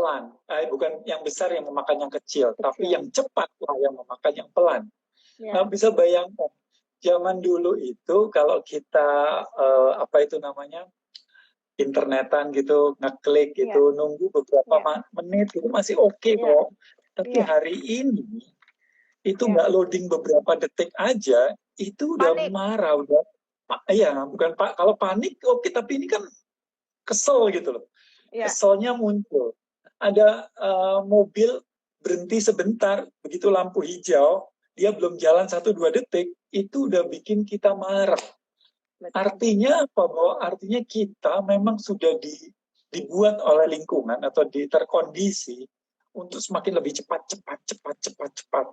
pelan. Bukan yang besar yang memakan yang kecil, tapi Kecil. yang cepat lah yang memakan yang pelan. Ya. Nah, bisa bayangkan, zaman dulu itu kalau kita, apa itu namanya, internetan gitu, ngeklik Ya. gitu, nunggu beberapa Ya. menit itu masih oke Ya. kok. Tapi Ya. hari ini, itu Ya. nggak loading beberapa detik aja, itu udah Panik. marah, udah, ya bukan Pak, kalau panik oke, tapi ini kan kesel gitu loh. Ya. Keselnya muncul. Ada mobil berhenti sebentar, begitu lampu hijau, dia belum jalan 1-2 detik, itu udah bikin kita marah. Betul. Artinya apa? Bahwa artinya kita memang sudah dibuat oleh lingkungan atau terkondisi untuk semakin lebih cepat.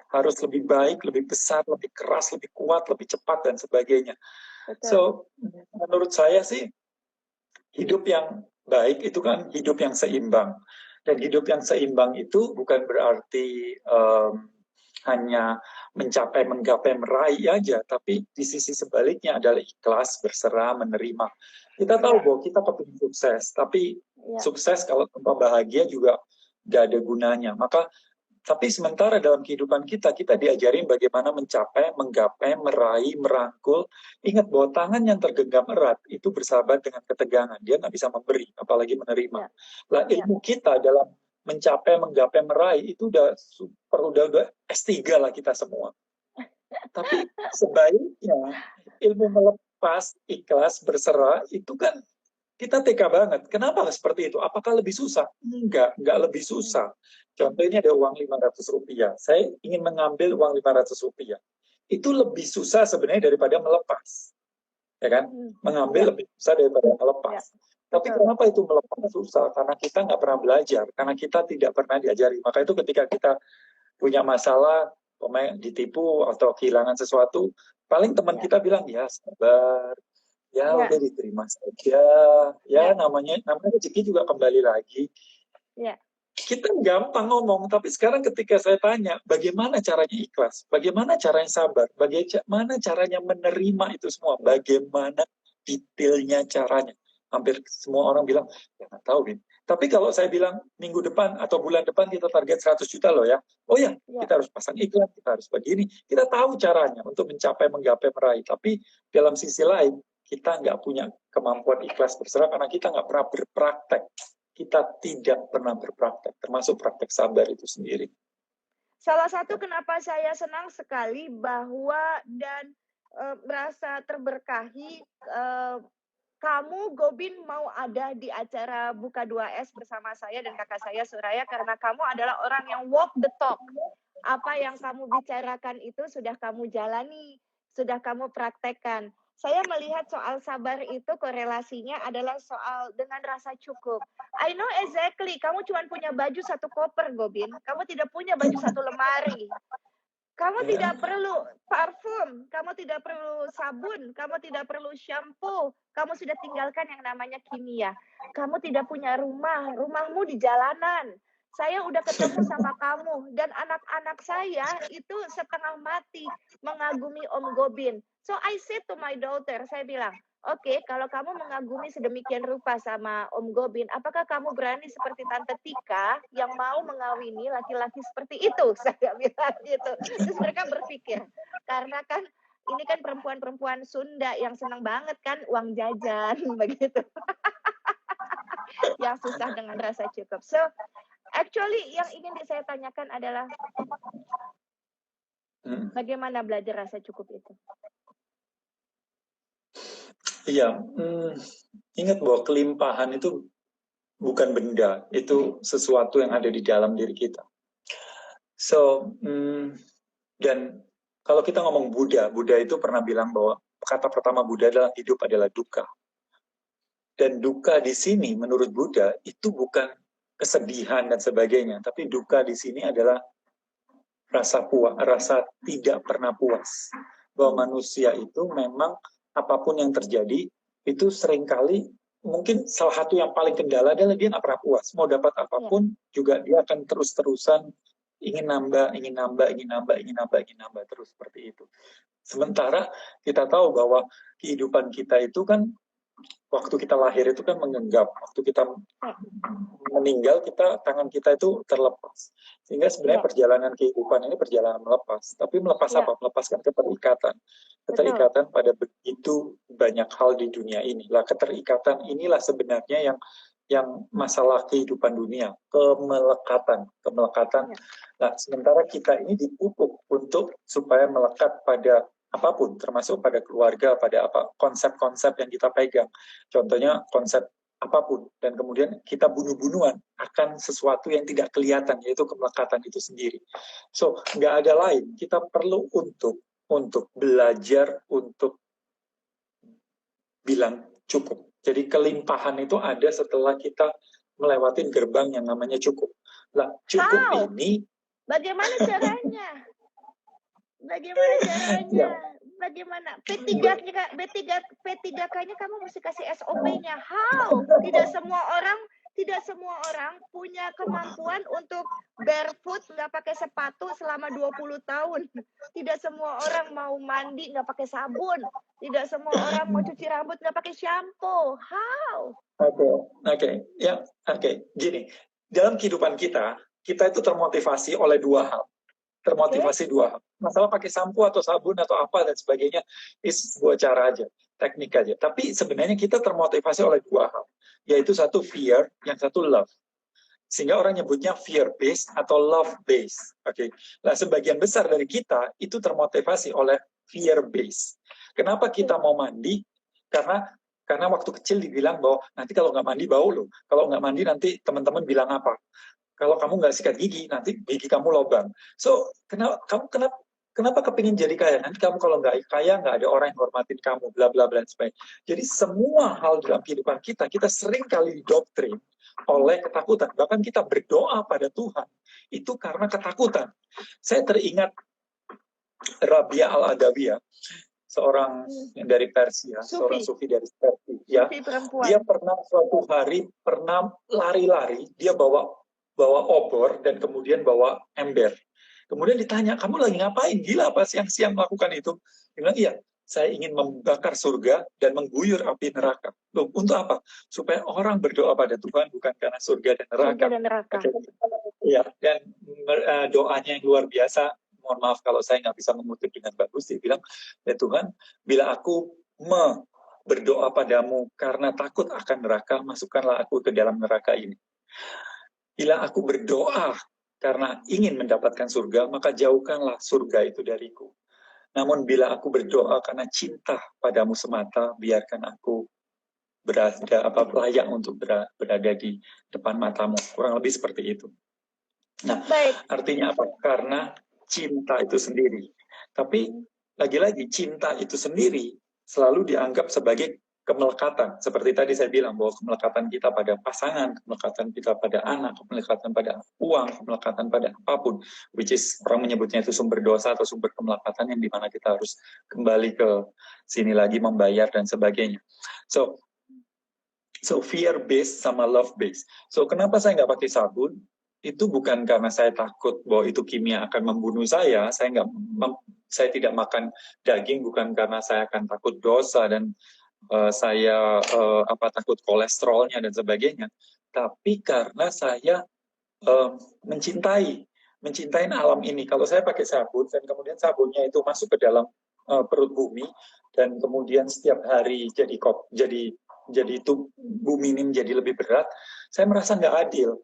Harus lebih baik, lebih besar, lebih keras, lebih kuat, lebih cepat, dan sebagainya. Betul. So, menurut saya sih, hidup yang baik itu kan hidup yang seimbang. Dan hidup yang seimbang itu bukan berarti hanya menggapai, meraih aja, tapi di sisi sebaliknya adalah ikhlas, berserah, menerima. Kita tahu bahwa kita kepingin sukses, tapi sukses kalau tanpa bahagia juga nggak ada gunanya. Tapi sementara dalam kehidupan kita diajarin bagaimana mencapai, menggapai, meraih, merangkul. Ingat bahwa tangan yang tergenggam erat itu bersahabat dengan ketegangan. Dia nggak bisa memberi, apalagi menerima. Lah, ilmu kita dalam mencapai, menggapai, meraih itu udah S3 lah kita semua. Tapi sebaiknya ilmu melepas, ikhlas, berserah itu kan kita teka banget. Kenapa seperti itu? Apakah lebih susah? Enggak lebih susah. Contoh, ini ada uang Rp500. Saya ingin mengambil uang Rp500. Itu lebih susah sebenarnya daripada melepas. Ya kan? Mengambil lebih susah daripada melepas. Tapi kenapa itu melepas susah? Karena kita nggak pernah belajar. Karena kita tidak pernah diajari. Maka itu ketika kita punya masalah, ditipu atau kehilangan sesuatu, paling teman kita bilang, ya sabar, ya udah diterima saja, ya namanya rezeki juga kembali lagi. Kita gampang ngomong, tapi sekarang ketika saya tanya bagaimana caranya ikhlas, bagaimana caranya sabar, bagaimana caranya menerima itu semua, bagaimana detailnya caranya, hampir semua orang bilang ya nggak tahu, Bin. Tapi kalau saya bilang minggu depan atau bulan depan kita target 100 juta loh ya, oh ya, kita harus pasang iklan, kita harus begini, kita tahu caranya untuk mencapai, menggapai, meraih. Tapi dalam sisi lain kita nggak punya kemampuan ikhlas berserah karena kita nggak pernah berpraktek. Kita tidak pernah berpraktek, termasuk praktek sabar itu sendiri. Salah satu kenapa saya senang sekali bahwa dan merasa terberkahi, kamu, Gobin, mau ada di acara Buka 2S bersama saya dan kakak saya Suraya, karena kamu adalah orang yang walk the talk. Apa yang kamu bicarakan itu sudah kamu jalani, sudah kamu praktekkan. Saya melihat soal sabar itu korelasinya adalah soal dengan rasa cukup. I know exactly, kamu cuma punya baju 1 koper, Gobin. Kamu tidak punya baju 1 lemari. Kamu tidak perlu parfum, kamu tidak perlu sabun, kamu tidak perlu shampoo. Kamu sudah tinggalkan yang namanya kimia. Kamu tidak punya rumah, rumahmu di jalanan. Saya udah ketemu sama kamu, dan anak-anak saya itu setengah mati mengagumi Om Gobin. So I said to my daughter, saya bilang, oke, kalau kamu mengagumi sedemikian rupa sama Om Gobin, apakah kamu berani seperti Tante Tika yang mau mengawini laki-laki seperti itu? Saya bilang gitu. Terus mereka berpikir, karena kan ini kan perempuan-perempuan Sunda yang senang banget kan uang jajan, begitu. Yang susah dengan rasa cukup. So, actually yang ingin saya tanyakan adalah bagaimana belajar rasa cukup itu? Iya, ingat bahwa kelimpahan itu bukan benda, itu sesuatu yang ada di dalam diri kita. So, dan kalau kita ngomong Buddha itu pernah bilang bahwa kata pertama Buddha adalah hidup adalah duka. Dan duka di sini menurut Buddha itu bukan kesedihan dan sebagainya, tapi duka di sini adalah rasa tidak pernah puas. Bahwa manusia itu memang apapun yang terjadi itu seringkali mungkin salah satu yang paling kendala adalah dia nggak pernah puas. Mau dapat apapun juga dia akan terus-terusan ingin nambah terus seperti itu. Sementara kita tahu bahwa kehidupan kita itu kan waktu kita lahir itu kan mengenggap, waktu kita meninggal tangan kita itu terlepas. Sehingga sebenarnya perjalanan kehidupan ini perjalanan melepas. Tapi melepas apa? Melepaskan keterikatan. Keterikatan pada begitu banyak hal di dunia ini. Lah keterikatan inilah sebenarnya yang masalah kehidupan dunia, kemelekatan. Nah, sementara kita ini dipupuk untuk supaya melekat pada apapun, termasuk pada keluarga, pada apa konsep-konsep yang kita pegang. Contohnya konsep apapun, dan kemudian kita bunuh-bunuhan akan sesuatu yang tidak kelihatan, yaitu kemelekatan itu sendiri. So, nggak ada lain. Kita perlu untuk belajar untuk bilang cukup. Jadi kelimpahan itu ada setelah kita melewati gerbang yang namanya cukup. Lah, cukup ini bagaimana caranya? Bagaimana caranya? Bagaimana? P3K-nya kamu mesti kasih SOP-nya. How? Tidak semua orang punya kemampuan untuk barefoot, nggak pakai sepatu selama 20 tahun. Tidak semua orang mau mandi nggak pakai sabun. Tidak semua orang mau cuci rambut nggak pakai shampoo. How? Oke. Gini, dalam kehidupan kita itu termotivasi oleh dua hal. Dua hal. Masalah pakai sampo atau sabun atau apa dan sebagainya, is sebuah cara aja, teknik aja. Tapi sebenarnya kita termotivasi oleh dua hal, yaitu satu fear, yang satu love. Sehingga orang nyebutnya fear based atau love based. Oke. Nah, sebagian besar dari kita itu termotivasi oleh fear based. Kenapa kita mau mandi? Karena waktu kecil dibilang bahwa nanti kalau nggak mandi bau loh. Kalau nggak mandi nanti teman-teman bilang apa? Kalau kamu nggak sikat gigi, nanti gigi kamu lubang. So, kenapa kepingin jadi kaya? Nanti kamu kalau nggak kaya, nggak ada orang yang hormatin kamu, bla bla bla, dan sebagainya. Jadi semua hal dalam kehidupan kita sering kali didoktrin oleh ketakutan. Bahkan kita berdoa pada Tuhan, itu karena ketakutan. Saya teringat Rabia Al-Adawiyah, seorang yang dari Persia, seorang sufi dari Persia. Ya, dia pernah suatu hari lari-lari, dia bawa obor dan kemudian bawa ember. Kemudian ditanya, kamu lagi ngapain? Gila apa siang-siang melakukan itu? Dia bilang, iya, saya ingin membakar surga dan mengguyur api neraka. Loh, untuk apa? Supaya orang berdoa pada Tuhan bukan karena surga dan neraka. Iya, dan doanya yang luar biasa. Mohon maaf kalau saya nggak bisa mengutip dengan bagus. Dia bilang, ya Tuhan, bila aku berdoa padamu karena takut akan neraka, masukkanlah aku ke dalam neraka ini. Bila aku berdoa karena ingin mendapatkan surga, maka jauhkanlah surga itu dariku. Namun bila aku berdoa karena cinta padamu semata, biarkan aku layak untuk berada di depan matamu. Kurang lebih seperti itu. Nah, artinya apa? Karena cinta itu sendiri. Tapi lagi-lagi cinta itu sendiri selalu dianggap sebagai kemelekatan. Seperti tadi saya bilang bahwa kemelekatan kita pada pasangan, kemelekatan kita pada anak, kemelekatan pada uang, kemelekatan pada apapun, which is orang menyebutnya itu sumber dosa atau sumber kemelekatan yang dimana kita harus kembali ke sini lagi membayar dan sebagainya. So fear based sama love based. So kenapa saya nggak pakai sabun? Itu bukan karena saya takut bahwa itu kimia akan membunuh saya. Saya tidak makan daging bukan karena saya akan takut dosa dan saya takut kolesterolnya dan sebagainya, tapi karena saya mencintai alam ini. Kalau saya pakai sabun dan kemudian sabunnya itu masuk ke dalam perut bumi dan kemudian setiap hari jadi itu bumi ini menjadi lebih berat, saya merasa nggak adil.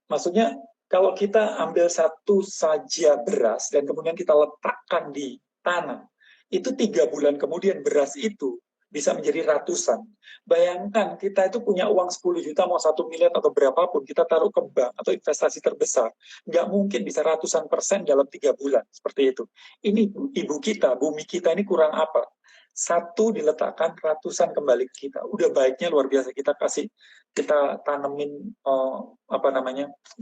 Maksudnya kalau kita ambil satu saja beras dan kemudian kita letakkan di tanah, itu 3 bulan kemudian beras itu bisa menjadi ratusan. Bayangkan kita itu punya uang 10 juta, mau 1 miliar atau berapapun, kita taruh ke bank atau investasi terbesar. Nggak mungkin bisa ratusan persen dalam 3 bulan. Seperti itu. Ini ibu kita, bumi kita ini kurang apa? Satu diletakkan, ratusan kembali ke kita. Udah baiknya luar biasa. Kita tanemin,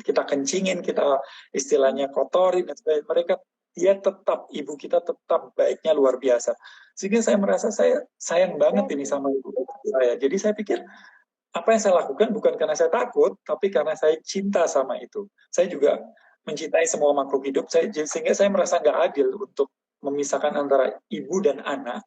kita kencingin, kita istilahnya kotorin, dan sebagainya. Ibu kita tetap baiknya luar biasa. Sehingga saya merasa saya sayang banget ini sama ibu saya. Jadi saya pikir apa yang saya lakukan bukan karena saya takut, tapi karena saya cinta sama itu. Saya juga mencintai semua makhluk hidup, sehingga saya merasa nggak adil untuk memisahkan antara ibu dan anak,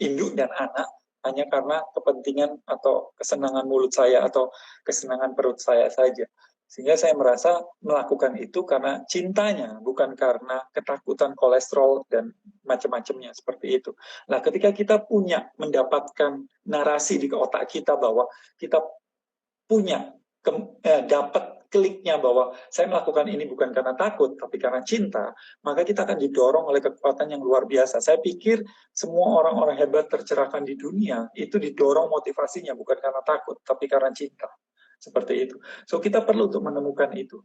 induk dan anak, hanya karena kepentingan atau kesenangan mulut saya atau kesenangan perut saya saja. Sehingga saya merasa melakukan itu karena cintanya, bukan karena ketakutan kolesterol dan macam-macamnya seperti itu. Nah, ketika kita mendapatkan narasi di otak kita bahwa kita punya dapat kliknya bahwa saya melakukan ini bukan karena takut tapi karena cinta, maka kita akan didorong oleh kekuatan yang luar biasa. Saya pikir semua orang-orang hebat tercerahkan di dunia itu didorong motivasinya bukan karena takut tapi karena cinta. Seperti itu. So kita perlu untuk menemukan itu.